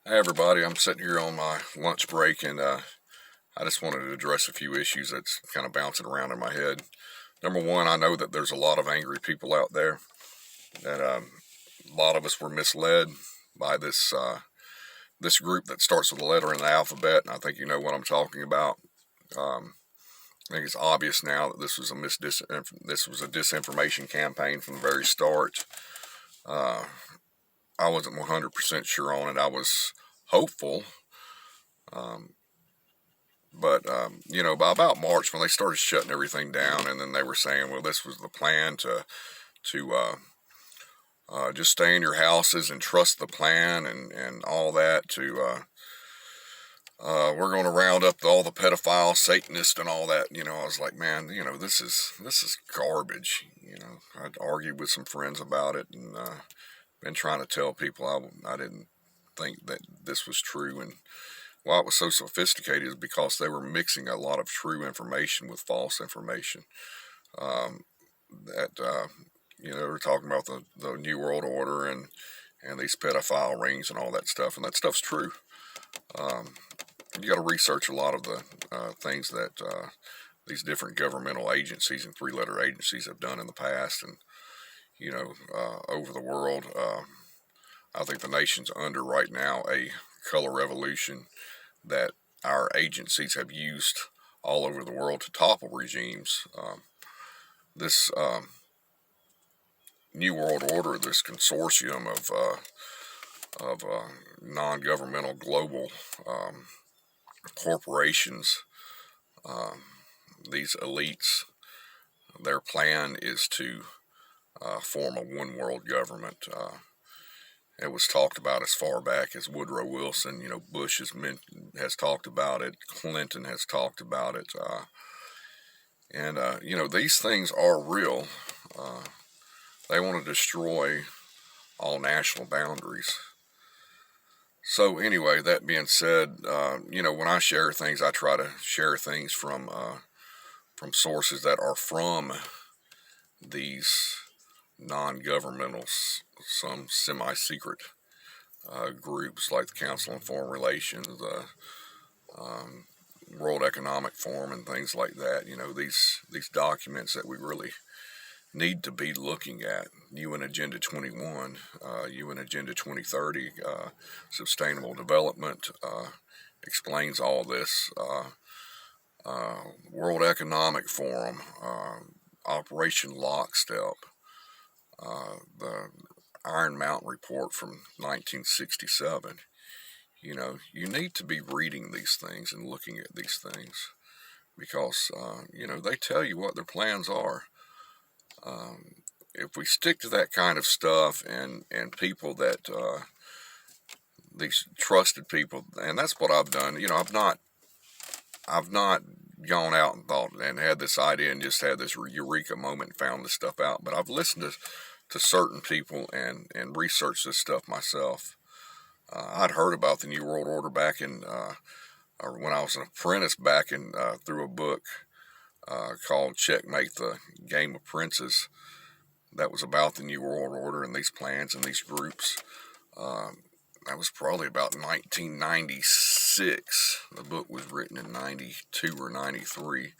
Hey everybody, I'm sitting here on my lunch break and I just wanted to address a few issues that's kind of bouncing around in my head. Number one, I know that there's a lot of angry people out there, that a lot of us were misled by this group that starts with a letter in the alphabet, and I think you know what I'm talking about. Um, I think it's obvious now that this was a disinformation campaign from the very start. Uh, I wasn't 100% sure on it. I was hopeful. Um, But by about March, when they started shutting everything down, and then they were saying, well, this was the plan to just stay in your houses and trust the plan and all that. We're going to round up all the pedophiles, Satanists, and all that. I was like, man, this is garbage. I'd argued with some friends about it, and been trying to tell people I didn't think that this was true. And why it was so sophisticated is because they were mixing a lot of true information with false information. Um, that they were talking about the New World Order and these pedophile rings and all that stuff, and that stuff's true. Um, you got to research a lot of the things that these different governmental agencies and three-letter agencies have done in the past, and over the world. I think the nation's under right now a color revolution that our agencies have used all over the world to topple regimes. This New World Order, this consortium of non-governmental global corporations, um, these elites, their plan is to form a one-world government. It was talked about as far back as Woodrow Wilson. Bush has talked about it. Clinton has talked about it. And these things are real. Uh, they want to destroy all national boundaries. So anyway, that being said, when I share things, I try to share things from sources that are from these non-governmental, some semi-secret groups like the Council on Foreign Relations, the um, World Economic Forum, and things like that. These documents that we really need to be looking at. UN Agenda 21, UN Agenda 2030, Sustainable Development explains all this. World Economic Forum, Operation Lockstep, the Iron Mountain Report from 1967. You need to be reading these things and looking at these things because, they tell you what their plans are. If we stick to that kind of stuff and people that, these trusted people, and that's what I've done. I've not gone out and thought and had this idea and just had this eureka moment and found this stuff out, but I've listened to certain people and researched this stuff myself. I'd heard about the New World Order back or when I was an apprentice back through a book called Checkmate, the Game of Princes, that was about the New World Order and these plans and these groups. That was probably about 1996. The book was written in 92 or 93.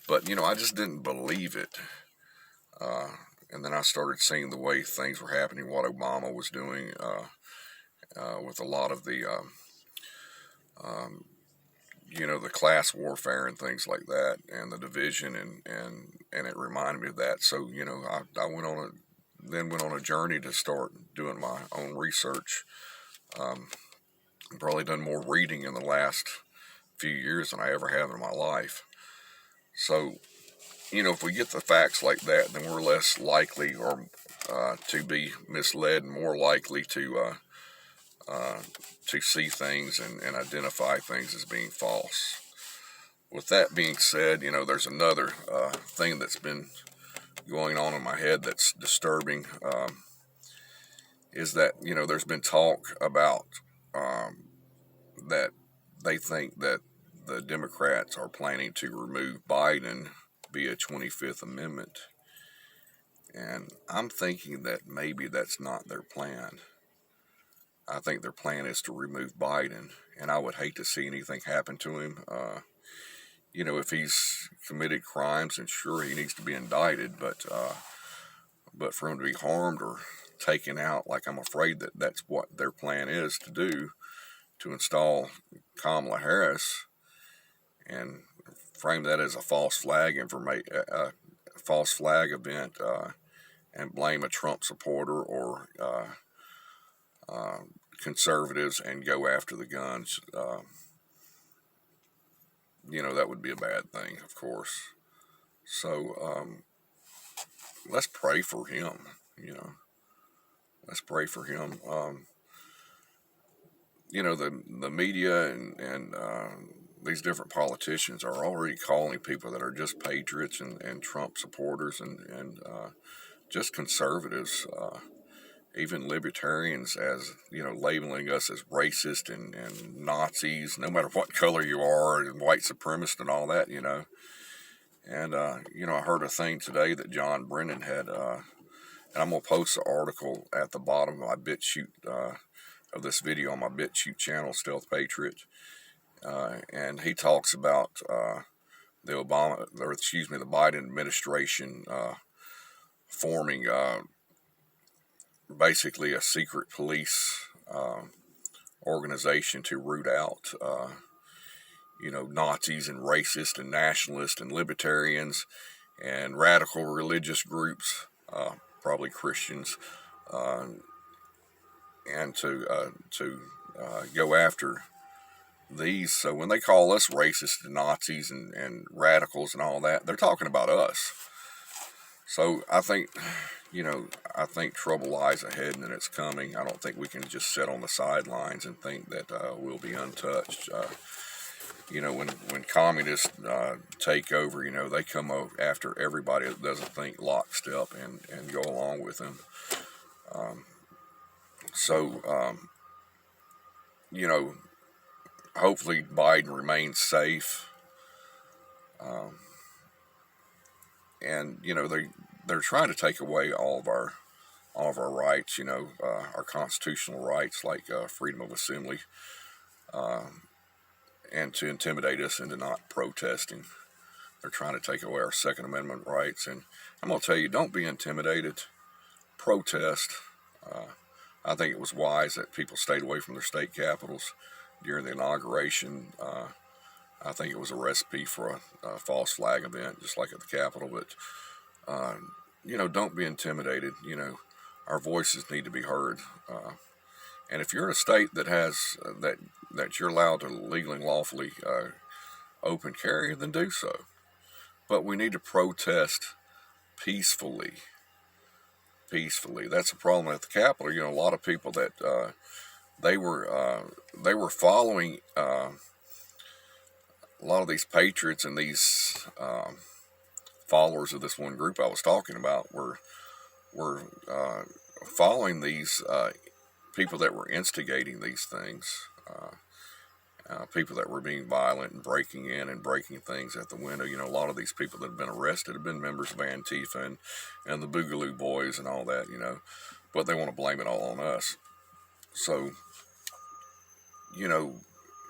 But, I just didn't believe it. And then I started seeing the way things were happening, what Obama was doing with a lot of um, the class warfare and things like that, and the division, and it reminded me of that. So I went on a journey to start doing my own research. Um, Probably done more reading in the last few years than I ever have in my life. So if we get the facts like that, then we're less likely or to be misled, and more likely to see things and identify things as being false. With that being said, there's another thing that's been going on in my head that's disturbing. Is that there's been talk about um, that they think that the Democrats are planning to remove Biden via 25th Amendment, and I'm thinking that maybe that's not their plan. I think their plan is to remove Biden, and I would hate to see anything happen to him. If he's committed crimes, and sure he needs to be indicted, but for him to be harmed or taken out, like I'm afraid that that's what their plan is to do, to install Kamala Harris and frame that as a false flag false flag event, and blame a Trump supporter or conservatives and go after the guns. That would be a bad thing, of course. So let's pray for him. Let's pray for him. The media and these different politicians are already calling people that are just patriots and Trump supporters and just conservatives, even libertarians, as labeling us as racist and Nazis, no matter what color you are, and white supremacist and all that. And I heard a thing today that John Brennan had, and I'm gonna post the article at the bottom of my BitChute of this video on my BitChute channel, Stealth Patriot, and he talks about the Biden administration forming basically a secret police organization to root out Nazis and racists and nationalists and libertarians and radical religious groups, probably Christians, and to go after these. So when they call us racist and Nazis and radicals and all that, they're talking about us. So I think trouble lies ahead and it's coming. I don't think we can just sit on the sidelines and think that we'll be untouched. When communists take over, they come after everybody that doesn't think lockstep and go along with them. Hopefully Biden remains safe. And they're trying to take away all of our rights, our constitutional rights, like freedom of assembly, and to intimidate us into not protesting. They're trying to take away our Second Amendment rights, and I'm going to tell you, don't be intimidated. Protest. I think it was wise that people stayed away from their state capitals during the inauguration. I think it was a recipe for a false flag event, just like at the Capitol. But don't be intimidated. Our voices need to be heard. And if you're in a state that has that you're allowed to legally and lawfully open carry, then do so. But we need to protest peacefully. That's a problem at the Capitol. A lot of people that they were following a lot of these patriots and these followers of this one group I was talking about were following these people that were instigating these things, people that were being violent and breaking in and breaking things at the window. A lot of these people that have been arrested have been members of Antifa and the Boogaloo Boys and all that, but they want to blame it all on us. So,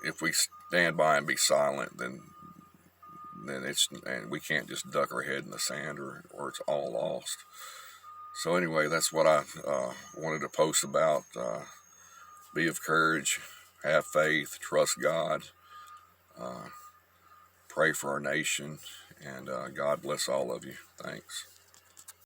if we stand by and be silent, then and we can't just duck our head in the sand or it's all lost. So anyway, that's what I wanted to post about. Be of courage, have faith, trust God, pray for our nation, and God bless all of you. Thanks.